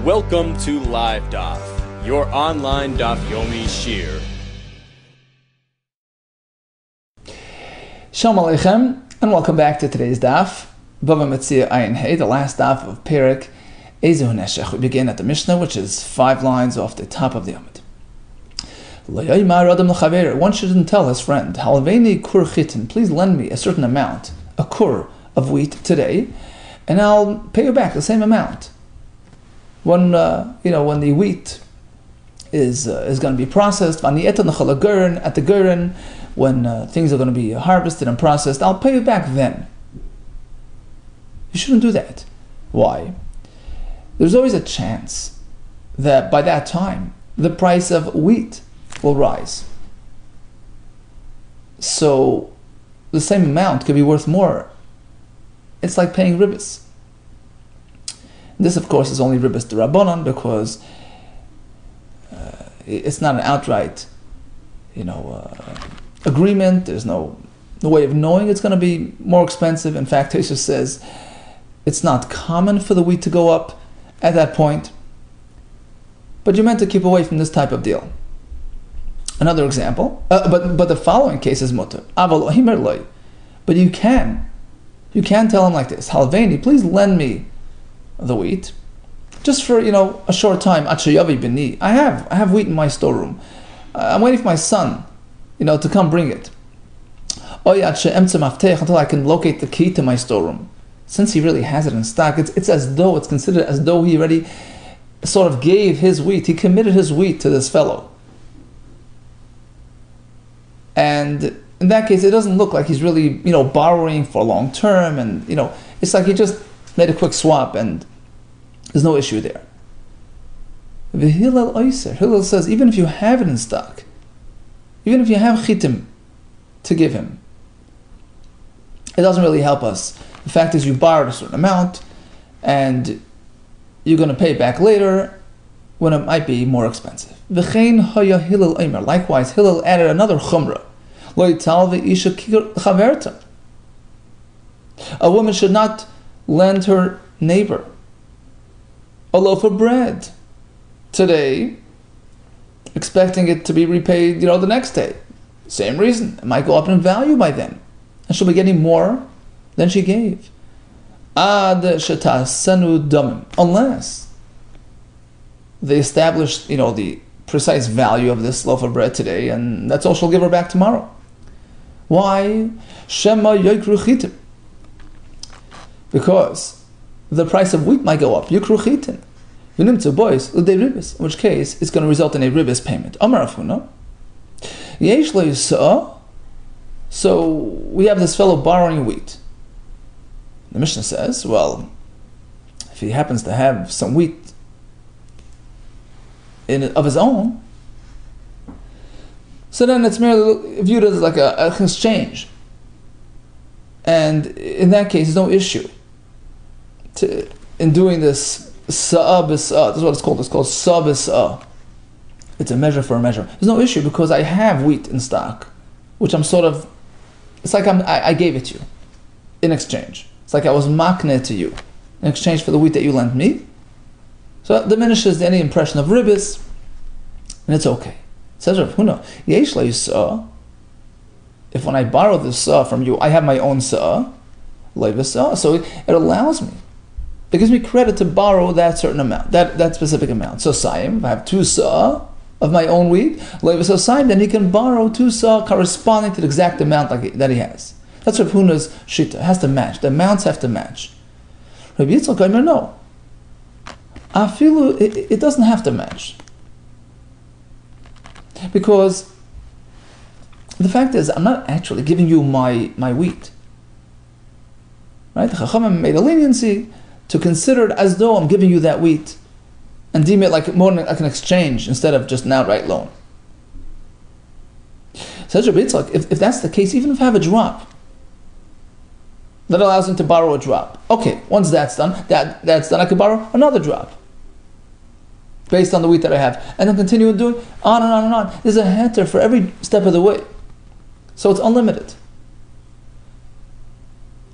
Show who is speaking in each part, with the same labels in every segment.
Speaker 1: Welcome to Live DAF, your online DAF Yomi Shir.
Speaker 2: Shalom Aleichem, and welcome back to today's DAF, Bava Metzia Ayin Hey, the last DAF of Perek Ezehu Neshech. We begin at the Mishnah, which is 5 lines off the top of the Amud. One shouldn't tell his friend, Halveini kur chitin, please lend me a certain amount, a kur of wheat today, and I'll pay you back the same amount. When when the wheat is going to be processed, at the Gurin, when things are going to be harvested and processed, I'll pay you back then. You shouldn't do that. Why? There's always a chance that by that time the price of wheat will rise. So the same amount could be worth more. It's like paying ribbis. This, of course, is only ribbis d'Rabbanan because it's not an outright, agreement. There's no way of knowing it's going to be more expensive. In fact, Tosfos says it's not common for the wheat to go up at that point. But you're meant to keep away from this type of deal. Another example, but the following case is mutter. But you can tell him like this: Halveini, please lend me the wheat, just for a short time. I have wheat in my storeroom. I'm waiting for my son, to come bring it. Until I can locate the key to my storeroom. Since he really has it in stock, it's considered as though he already sort of gave his wheat. He committed his wheat to this fellow. And in that case, it doesn't look like he's really, borrowing for long term, and it's like he just made a quick swap, and there's no issue there. Hillel says, even if you have it in stock, even if you have chitim to give him, it doesn't really help us. The fact is, you borrowed a certain amount, and you're going to pay it back later when it might be more expensive. Likewise, Hillel added another chumrah. A woman should not lend her neighbor a loaf of bread today, expecting it to be repaid, the next day. Same reason. It might go up in value by then, and she'll be getting more than she gave. Unless they establish, the precise value of this loaf of bread today, and that's all she'll give her back tomorrow. Why? Because the price of wheat might go up. Yukru chitin. In which case, it's going to result in a ribbis payment. So we have this fellow borrowing wheat. The Mishnah says, well, if he happens to have some wheat of his own, so then it's merely viewed as like an exchange. And in that case, there's no issue in doing this sa'ah b'sa'ah. This is what it's called. It's called sa'ah b'sa'ah. It's a measure for a measure. There's no issue because I have wheat in stock, which it's like I gave it to you in exchange. It's like I was makneh to you in exchange for the wheat that you lent me. So it diminishes any impression of ribbis, and it's okay. It says Rav Huna, yesh la yisa'ah. If when I borrow this sa'ah from you, I have my own sa'ah, lo yisa'ah. So it allows me. It gives me credit to borrow that certain amount, that specific amount. So Saim, if I have 2 sa'ah of my own wheat, so Saim, then he can borrow 2 sa'ah corresponding to the exact amount that he has. That's Rav Huna's shita. It has to match. The amounts have to match. Rabbi Yitzchak Omer, no. It doesn't have to match. Because the fact is, I'm not actually giving you my wheat. Right? The Chachamim made a leniency to consider it as though I'm giving you that wheat and deem it like more like an exchange instead of just an outright loan. Says Rabbi Yitzchak, if that's the case, even if I have a drop that allows him to borrow a drop. Okay, once that's done, I could borrow another drop based on the wheat that I have, and then continue doing on and on and on. There's a heter for every step of the way, so it's unlimited.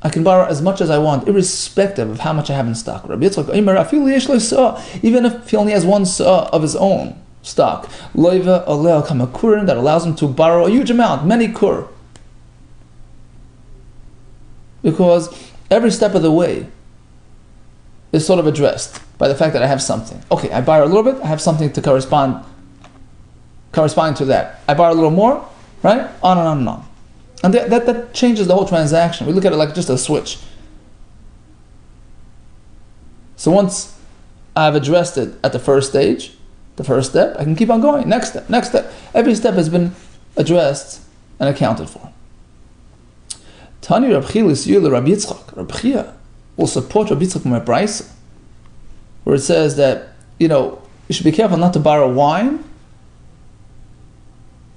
Speaker 2: I can borrow as much as I want, irrespective of how much I have in stock. Rabbi Yitzchak, even if he only has one sa'ah of his own stock, that allows him to borrow a huge amount, many kur. Because every step of the way is sort of addressed by the fact that I have something. Okay, I borrow a little bit, I have something to corresponding to that. I borrow a little more, right? On and on and on. And that changes the whole transaction. We look at it like just a switch. So once I've addressed it at the first stage, the first step, I can keep on going. Next step, next step. Every step has been addressed and accounted for. Tani Rabbi Yitzchak. Rabbi Chia will support Rabbi Yitzchak from a brisa, where it says that, you should be careful not to borrow wine,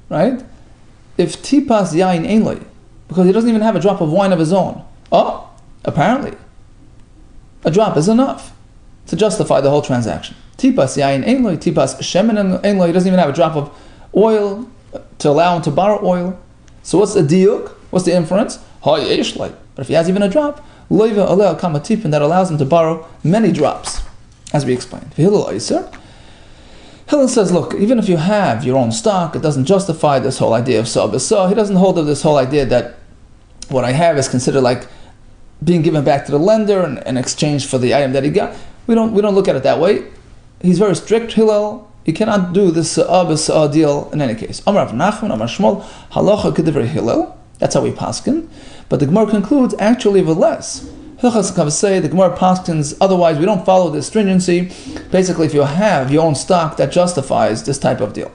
Speaker 2: right? If tipas yain einloi, because he doesn't even have a drop of wine of his own. Oh, apparently, a drop is enough to justify the whole transaction. Tipas yain einloi, tipas shemen einloi, he doesn't even have a drop of oil to allow him to borrow oil. So what's the diuk? What's the inference? But if he has even a drop, loiva aleh kamatipin, that allows him to borrow many drops, as we explained. Hillel says, look, even if you have your own stock, it doesn't justify this whole idea of sa'ah b'sa'ah. He doesn't hold of this whole idea that what I have is considered like being given back to the lender in exchange for the item that he got. We don't look at it that way. He's very strict, Hillel. You cannot do this sa'ah b'sa'ah deal in any case. Amar Rav Nachman, Amar Shmuel, halacha k'divrei Hillel. That's how we paskin. But the Gemara concludes, actually, with less. Hilchas say the Gemara paskins, otherwise we don't follow this stringency. Basically, if you have your own stock, that justifies this type of deal.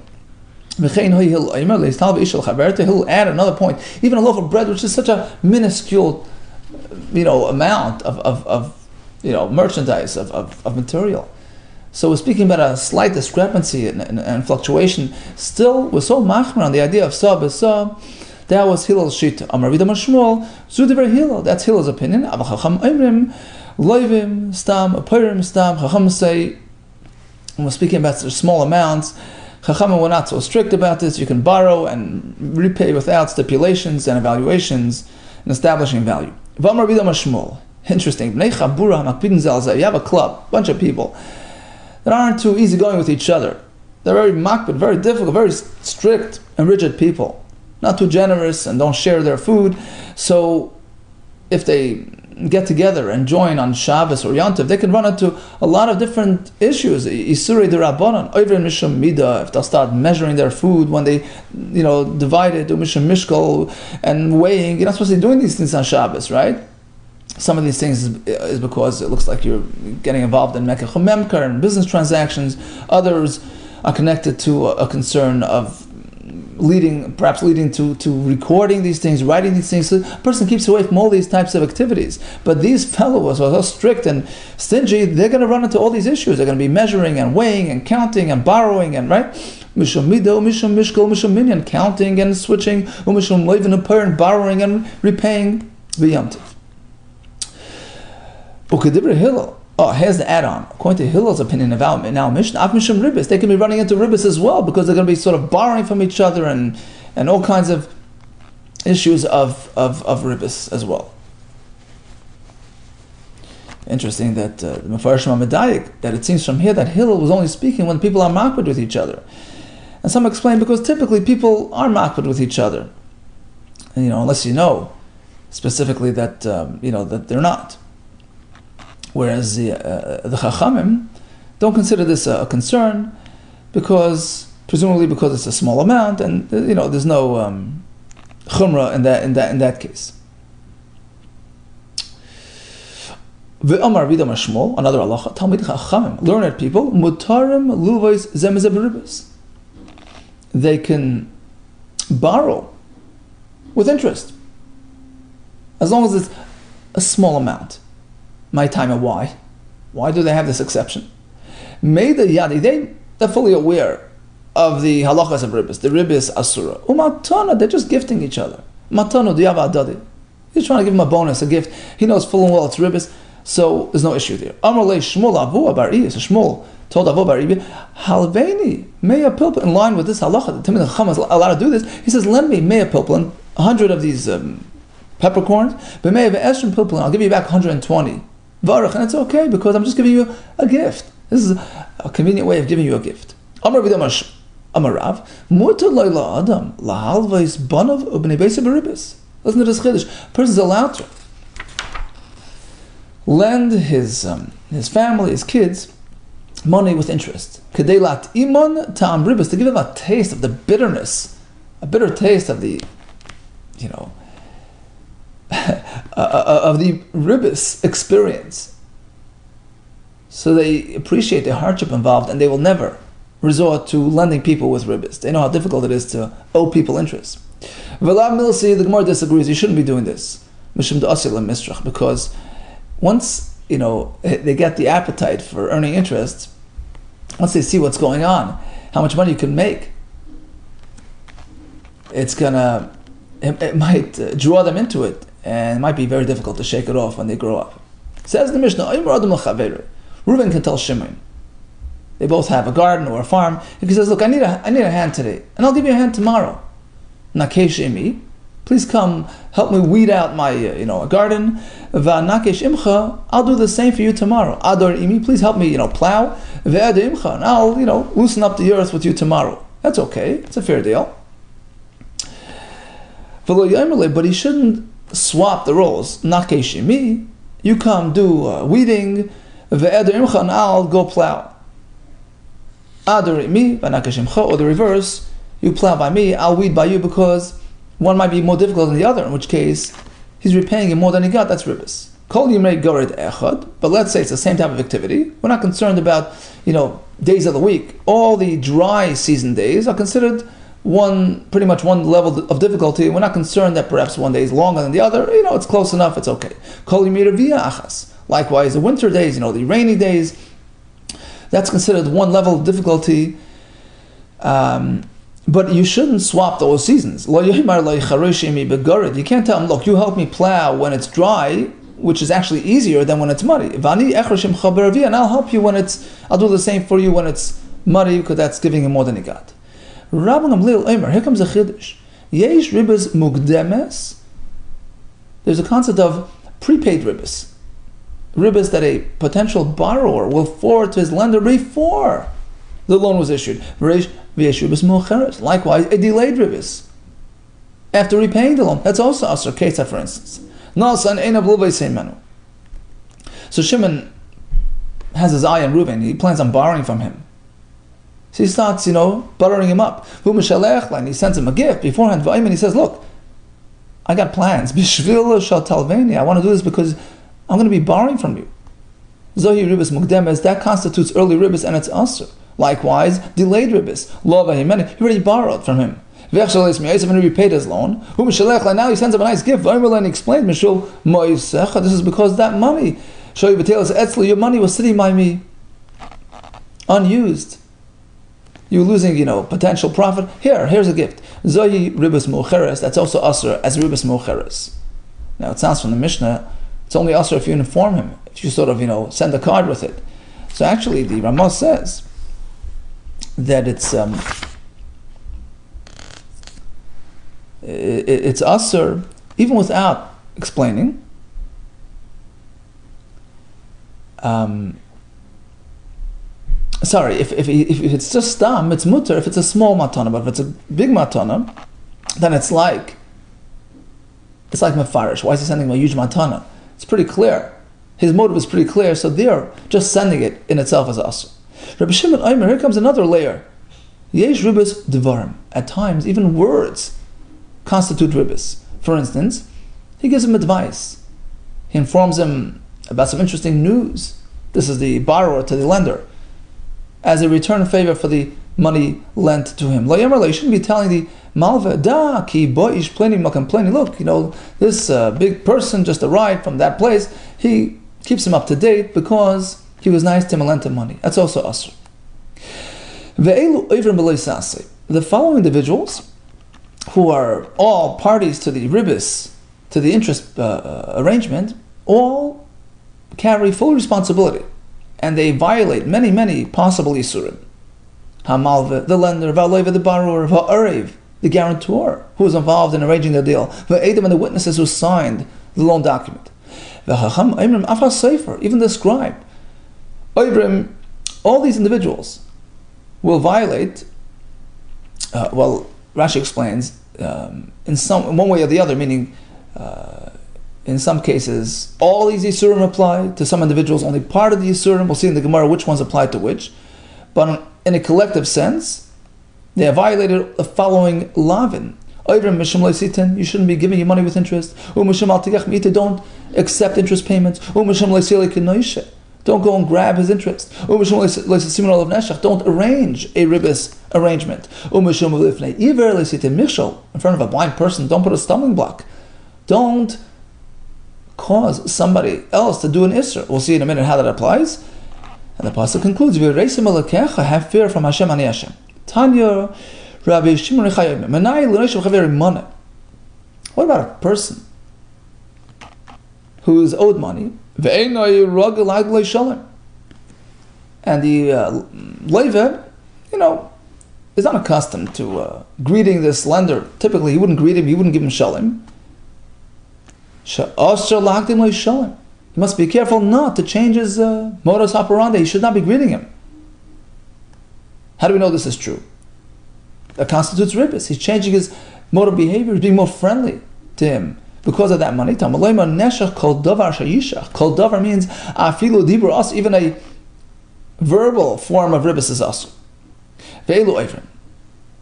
Speaker 2: He'll add another point. Even a loaf of bread, which is such a minuscule, amount of merchandise, of material. So we're speaking about a slight discrepancy and fluctuation. Still, we're so machmer on the idea of sa'ah b'sa'ah. That was Hillel's shita. Amar Vida Mashmuel, Zudiver Hillel. That's Hillel's opinion. Abba Chacham Oimrim, Loivim, Stam, Apirim, Stam. Chacham say, when we're speaking about such small amounts, Chacham were not so strict about this. You can borrow and repay without stipulations and evaluations and establishing value. V'Amar Vida Mashmuel. Interesting. You have a club, bunch of people that aren't too easygoing with each other. They're very makbid, very difficult, very strict and rigid people. Not too generous and don't share their food. So if they get together and join on Shabbos or Yom Tov, they can run into a lot of different issues. Isurei d'Rabbanan, Oivre Mishum Mida, if they'll start measuring their food when they, divide it, do Mishum Mishkol, and weighing. You're not supposed to be doing these things on Shabbos, right? Some of these things is because it looks like you're getting involved in Mekach Memkar and business transactions. Others are connected to a concern of leading to recording these things, writing these things. So a person keeps away from all these types of activities. But these fellows who are so strict and stingy, they're going to run into all these issues. They're going to be measuring and weighing and counting and borrowing and mishum mido, mishum mishkol, mishum minyan, counting and switching, mishum loivin upar, and borrowing and repaying v'yamtiv. Ukadibra Hillel. Oh, here's the add-on. According to Hillel's opinion about now Mishnah, Af Mishum Ribbis, they can be running into ribbis as well because they're going to be sort of borrowing from each other and all kinds of issues of ribbis as well. Interesting that the Mefarshim Medayik, that it seems from here that Hillel was only speaking when people are makbid with each other. And some explain because typically people are makbid with each other. And, unless you know specifically that, that they're not. Whereas the Chachamim don't consider this a concern presumably because it's a small amount, and there's no chumrah in that case. Ve'amar Vidam Shmuel, another halacha, Talmid Chachamim, learned people, mutarim luvos zemez beribos. They can borrow with interest as long as it's a small amount. My time and why? Why do they have this exception? They're fully aware of the halachas of ribbis. The ribbis asura. Umatana, they're just gifting each other. Matano diyava adadi. He's trying to give him a bonus, a gift. He knows full and well it's ribbis, so there's no issue there. Amar le Shmuel avu abari. So Shmuel told Avu abari, halveini meya pilpul. In line with this halacha, the Talmid Chacham is allowed to do this. He says, lend me meya pilpul, 100 of these peppercorns. I'll give you back 120. Varach, and it's okay because I'm just giving you a gift. This is a convenient way of giving you a gift. Amar Rav, mutar lo adam lahalvais banav ubnei beis beribis. Listen to this chiddush. A person is allowed to lend his family, his kids, money with interest. Kedelat iman ta'am ribis, to give them a taste of the bitterness, a bitter taste of the, of the ribis experience. So they appreciate the hardship involved, and they will never resort to lending people with ribis. They know how difficult it is to owe people interest. V'lav milsi, the Gemara disagrees. You shouldn't be doing this, because once they get the appetite for earning interest, once they see what's going on, how much money you can make, it might draw them into it, and it might be very difficult to shake it off when they grow up. Says the Mishnah, Reuven can tell Shimon. They both have a garden or a farm. If he says, look, I need a hand today, and I'll give you a hand tomorrow. Nakesh imi, please come help me weed out my garden. Nakesh imcha, I'll do the same for you tomorrow. Ador imi, please help me plow. Ve'ador imcha, and I'll loosen up the earth with you tomorrow. That's okay. It's a fair deal. But he shouldn't swap the roles. Nakesh imi, you come do weeding. Ve'ador imcha, and I'll go plow. Ador imi, v'nakesh imcha, or the reverse. You plow by me, I'll weed by you, because one might be more difficult than the other, in which case he's repaying him more than he got. That's ribis. Kol yimei gored echad, but let's say it's the same type of activity. We're not concerned about days of the week. All the dry season days are considered pretty much one level of difficulty. We're not concerned that perhaps one day is longer than the other. It's close enough. It's okay. Kol yimei revia achas. Likewise, the winter days, the rainy days, that's considered one level of difficulty. But you shouldn't swap those seasons. You can't tell him, look, you help me plow when it's dry, which is actually easier than when it's muddy. And I'll help you I'll do the same for you when it's muddy, because that's giving him more than he got. Here comes a chiddush. Yesh ribas mugdemes. There's a concept of prepaid ribas. Ribas that a potential borrower will forward to his lender before the loan was issued. Likewise, a delayed ribis after repaying the loan. That's also asur kesa, for instance. So Shimon has his eye on Reuven. He plans on borrowing from him. So he starts, buttering him up. And he sends him a gift beforehand. And he says, look, I got plans. I want to do this because I'm going to be borrowing from you. Zohi ribis mukdemes, that constitutes early ribis, and it's asur. Likewise, delayed ribis. He already borrowed from him. When he repaid his loan, now he sends him a nice gift. And he explained, this is because that money, your money was sitting by me unused. You're losing, potential profit. Here's a gift. Zohi ribis mocheres, that's also asur as ribis mocheres. Now it sounds from the Mishnah, it's only asur if you inform him, if you sort of, send a card with it. So actually, the Ramah says that it's asur even without explaining. Sorry, if it's just stam, it's mutter. If it's a small matana, but if it's a big matana, then it's like mefarish. Why is he sending him a huge matana? It's pretty clear. His motive is pretty clear, so there, just sending it in itself is asur. Rabbi Shimon Omer, here comes another layer. Yesh ribis devarim. At times, even words constitute ribis. For instance, he gives him advice. He informs him about some interesting news. This is the borrower to the lender, as a return favor for the money lent to him. Lo yomer lo, you shouldn't be telling the malva, da ki boish pleni makam pleni. Look, this big person just arrived from that place. He keeps him up to date because he was nice to him and lent him money. That's also asur. The following individuals, who are all parties to the ribis, to the interest arrangement, all carry full responsibility, and they violate many possible isurim. Hamalve, the lender, va'aleva, the borrower, va'arev, the guarantor who was involved in arranging the deal, V'edim, and the witnesses who signed the loan document. Even the scribe. All these individuals will violate, Rashi explains, in one way or the other, meaning in some cases, all these Yisurim apply. To some individuals, only part of the Yisurim. We'll see in the Gemara which ones apply to which. But in a collective sense, they have violated the following lavin. You shouldn't be giving your money with interest. Don't accept interest payments. Don't go and grab his interest. Don't arrange a ribis arrangement. In front of a blind person, don't put a stumbling block. Don't cause somebody else to do an isser. We'll see in a minute how that applies. And the pasuk concludes, have fear from Hashem ani Hashem. Tanya, Rabbi Shimon What about a person who is owed money, and the Levin, is not accustomed to greeting this lender. Typically, he wouldn't greet him, he wouldn't give him shalim. He must be careful not to change his modus operandi. He should not be greeting him. How do we know this is true? That constitutes ribis. He's changing his mode of behavior. He's being more friendly to him because of that money. Kol davar means afilu dibur us. Even a verbal form of ribis is us.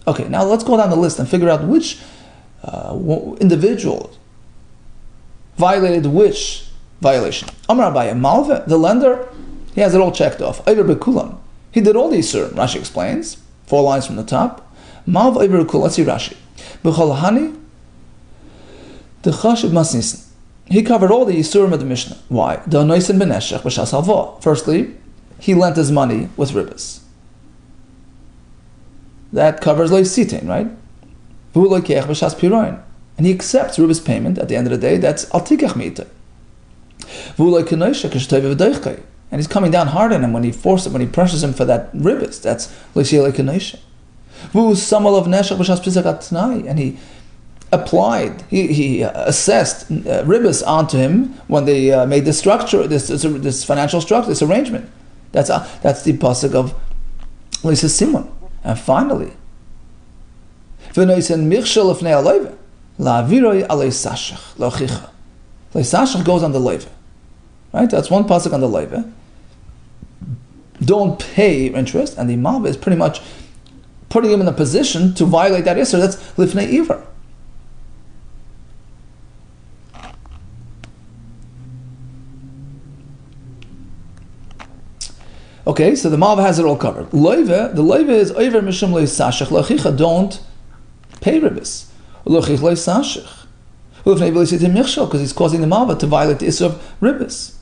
Speaker 2: Okay, now let's go down the list and figure out which individual violated which violation. Amar Abaye, Malve, the lender, he has it all checked off. Eiver bekulam, he did all these, sir. Rashi explains, 4 lines from the top. Malve eiver bekulam, let's see Rashi. B'cholahani, the chashiv masnisin. He covered all the Yisurim of the Mishnah. Why? Firstly, he lent his money with ribis. That covers leisitin, right? And he accepts ribis payment at the end of the day. That's al tikach meita. And he's coming down hard on him when he pressures him for that ribis. That's leisiya lekenosha. And he applied, he assessed ribis onto him when they made this structure, this financial structure, this arrangement. That's the pasuk of Lisa Simon. And finally, Leisashach goes on the leva. Right? That's one pasuk on the leva. Don't pay interest, and the malva is pretty much putting him in a position to violate that isser. That's lifnei iver. Okay, so the malva has it all covered. The loiva is over mishum leisashach lachicha. Don't pay ribis. Lachich leisashach. Because he's causing the malva to violate the issue of ribis.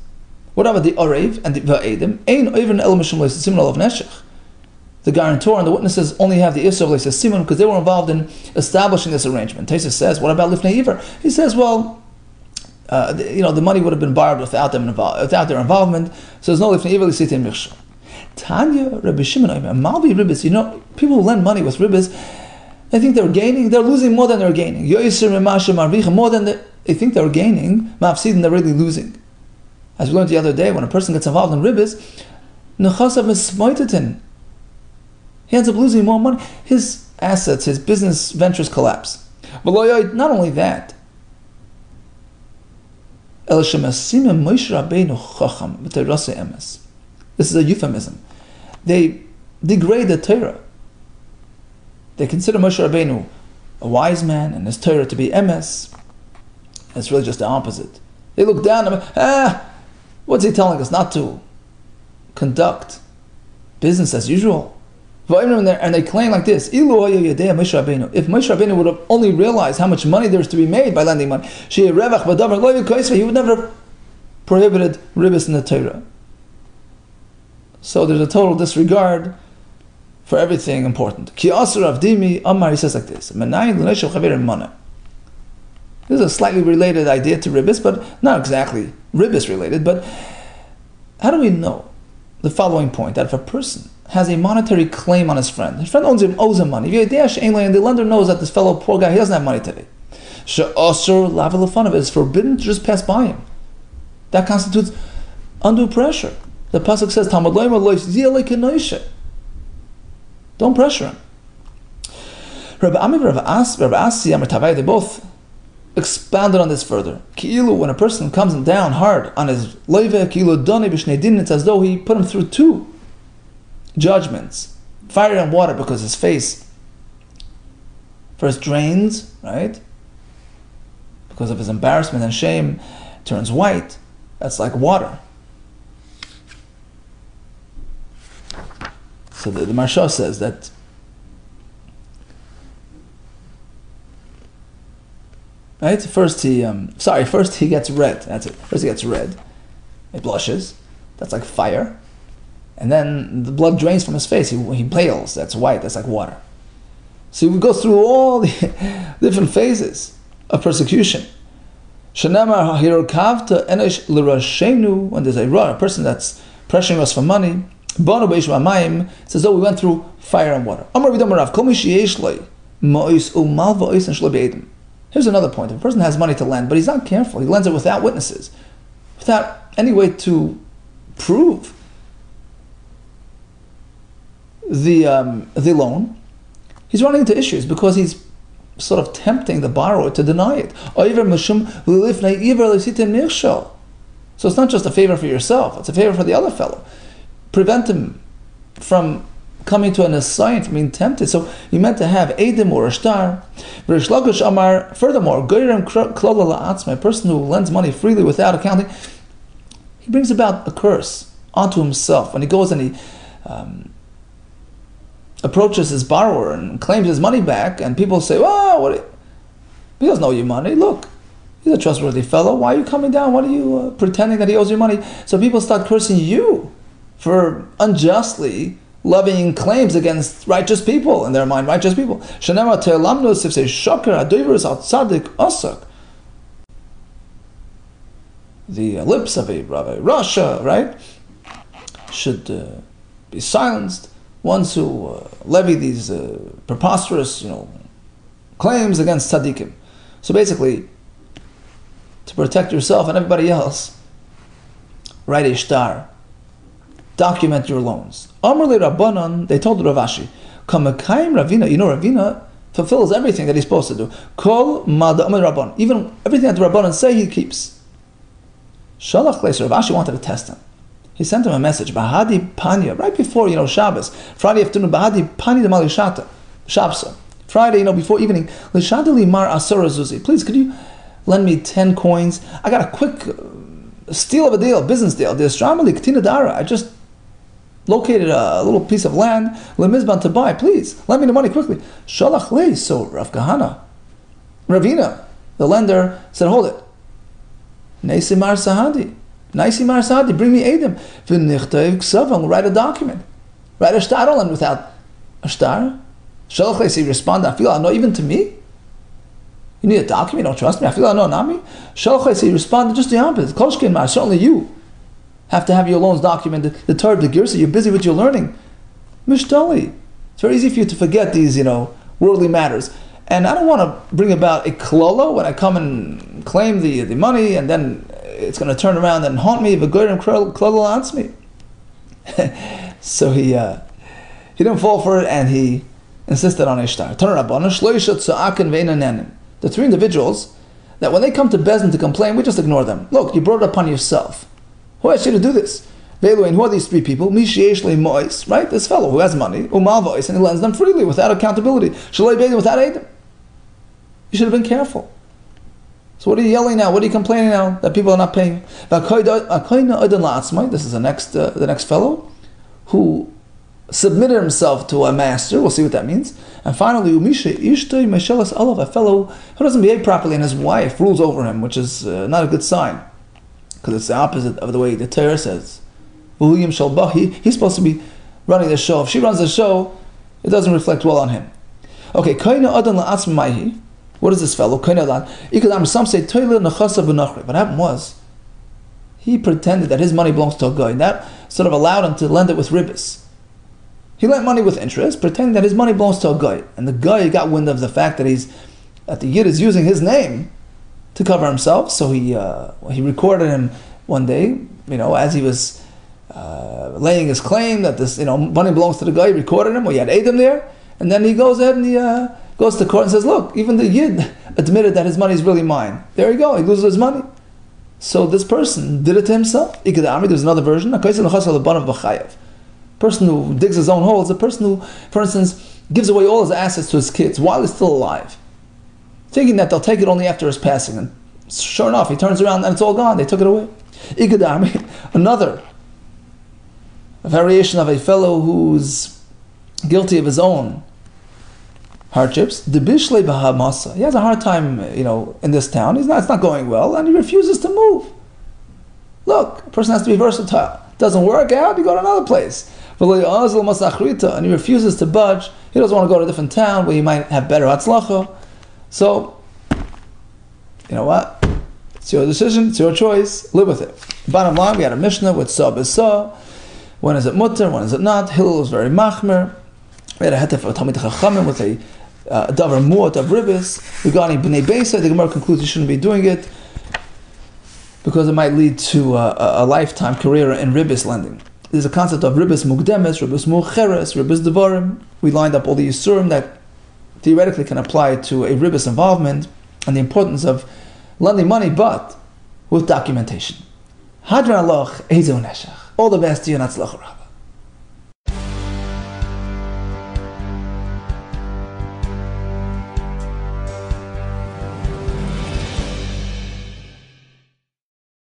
Speaker 2: What about the arev and the va'edim? Ein oivin el mishum leisisim of neshech. The guarantor and the witnesses only have the issue of leisisim because they were involved in establishing this arrangement. Taisus says, what about lifnei iver? He says, well, the money would have been borrowed without their involvement, so there's no lifnei iver leisitim michshel. Tanya, Rabbi Shimon, malvi ribis. People who lend money with ribis, they think they're gaining, they're losing more than they're gaining. More than they think they're gaining, mafsid, they're really losing. As we learned the other day, when a person gets involved in ribis, he ends up losing more money. His assets, his business ventures collapse. But not only that, this is a euphemism. They degrade the Torah. They consider Moshe Rabbeinu a wise man and his Torah to be emes. It's really just the opposite. They look down on him. What's he telling us? Not to conduct business as usual. And they claim like this: if Moshe Rabbeinu would have only realized how much money there is to be made by lending money, he would never have prohibited ribis in the Torah. So there's a total disregard for everything important. Ki asur avdimi Amar, he says like this. This is a slightly related idea to ribis, but not exactly ribis related. But how do we know the following point, that if a person has a monetary claim on his friend owes him money, and the lender knows that this fellow, poor guy, he doesn't have money today, it is forbidden to just pass by him. That constitutes undue pressure. The pasuk says, don't pressure him. Rabbi Asi, they both expounded on this further. When a person comes down hard on his loive, it's as though he put him through two judgments, fire and water, because his face first drains, right? Because of his embarrassment and shame, turns white. That's like water. So the Marsha says that right? First he gets red. That's it. First he gets red. He blushes. That's like fire. And then the blood drains from his face. He pales. That's white. That's like water. So he goes through all the different phases of persecution. When there's a person that's pressuring us for money, it says, we went through fire and water. Here's another point. If a person has money to lend, but he's not careful, he lends it without witnesses, without any way to prove the loan, he's running into issues because he's sort of tempting the borrower to deny it. So it's not just a favor for yourself, it's a favor for the other fellow. Prevent him from coming to an assignment, from being tempted. So you meant to have Edim or a star. Furthermore, a person who lends money freely without accounting, he brings about a curse onto himself. When he goes and he approaches his borrower and claims his money back, and people say, he doesn't owe you money. Look, he's a trustworthy fellow. Why are you coming down? Why are you pretending that he owes you money? So people start cursing you for unjustly levying claims against righteous people, in their mind, righteous people. The lips of a Rasha, right, should be silenced. Ones who levy these preposterous, claims against tzaddikim. So basically, to protect yourself and everybody else, write a shtar. Document your loans. Amrle Rabbanan, they told Rav Ashi, Kamakayim Ravina, Ravina fulfills everything that he's supposed to do. Kol Madamid Rabban, even everything that the Rabbanan say he keeps. Shalach Leis, Rav Ashi wanted to test him. He sent him a message, Bahadi Panya, right before, Shabbos, Friday afternoon, Bahadi Panya de Malishata, Shabsa. Friday, before evening, Lishata Limar Asura Zuzi, please, could you lend me 10 coins? I got a quick steal of a deal, business deal. I just located a little piece of land, lemizban, to buy. Please, lend me the money quickly. Shalach lei. So Rav Kahana, Ravina, the lender, said, hold it. Neisimar Sahadi, bring me Edim. V'nichtev ksav, write a document. Write a shtar. I don't lend without a shtar. Shalach lei, so he responded, I feel no, even to me. You need a document, you don't trust me. I feel no, not me. Shalach lei, so he responded, just the opposite. Kolshkin mar, certainly you have to have your loans documented. The Torah, the Girsa, you're busy with your learning. Mishtali. It's very easy for you to forget these, worldly matters. And I don't want to bring about a klolo when I come and claim the money, and then it's going to turn around and haunt me. V'goyim klolo haunts me. So he didn't fall for it, and he insisted on ishtar. The three individuals that when they come to Bezdin to complain, we just ignore them. Look, you brought it upon yourself. Who asked you to do this? And who are these three people? Right? This fellow who has money, and he lends them freely without accountability. Without aid. You should have been careful. So what are you yelling now? What are you complaining now that people are not paying? This is the next fellow who submitted himself to a master. We'll see what that means. And finally, a fellow who doesn't behave properly, and his wife rules over him, which is not a good sign. Because it's the opposite of the way the Torah says. He's supposed to be running the show. If she runs the show, it doesn't reflect well on him. Okay, what is this fellow? Some say what happened was he pretended that his money belongs to a guy. sort of allowed him to lend it with ribbis. He lent money with interest, pretending that his money belongs to a guy. And the guy got wind of the fact that the Yid is using his name to cover himself. So he recorded him one day, as he was laying his claim that this, money belongs to the guy. He recorded him, or he had Adam there. And then he goes ahead and he goes to court and says, look, even the Yid admitted that his money is really mine. There you go, he loses his money. So this person did it to himself. There's another version. Person who digs his own hole is a person who, for instance, gives away all his assets to his kids while he's still alive, thinking that they'll take it only after his passing. And sure enough, he turns around and it's all gone. They took it away. Another variation of a fellow who's guilty of his own hardships. He has a hard time, in this town. It's not going well, and he refuses to move. Look, a person has to be versatile. Doesn't work out, you go to another place. And he refuses to budge. He doesn't want to go to a different town where he might have better hatzlacha. So, you know what? It's your decision, it's your choice, live with it. Bottom line, we had a Mishnah with Sa B'Sa. When is it mutter, when is it not? Hillel was very machmer. We had a hetef of Talmid Chachamim with a davar mu'at of ribbis. Regarding B'nai Beisa, the Gemara concludes you shouldn't be doing it because it might lead to a lifetime career in ribbis lending. There's a concept of ribbis mukdemes, ribbis mucheres, ribbis devarim. We lined up all the yisurim that theoretically can apply to a ribbis involvement and the importance of lending money, but with documentation. Hadran aloch, ezo neshach. All the best to you, Natzlach.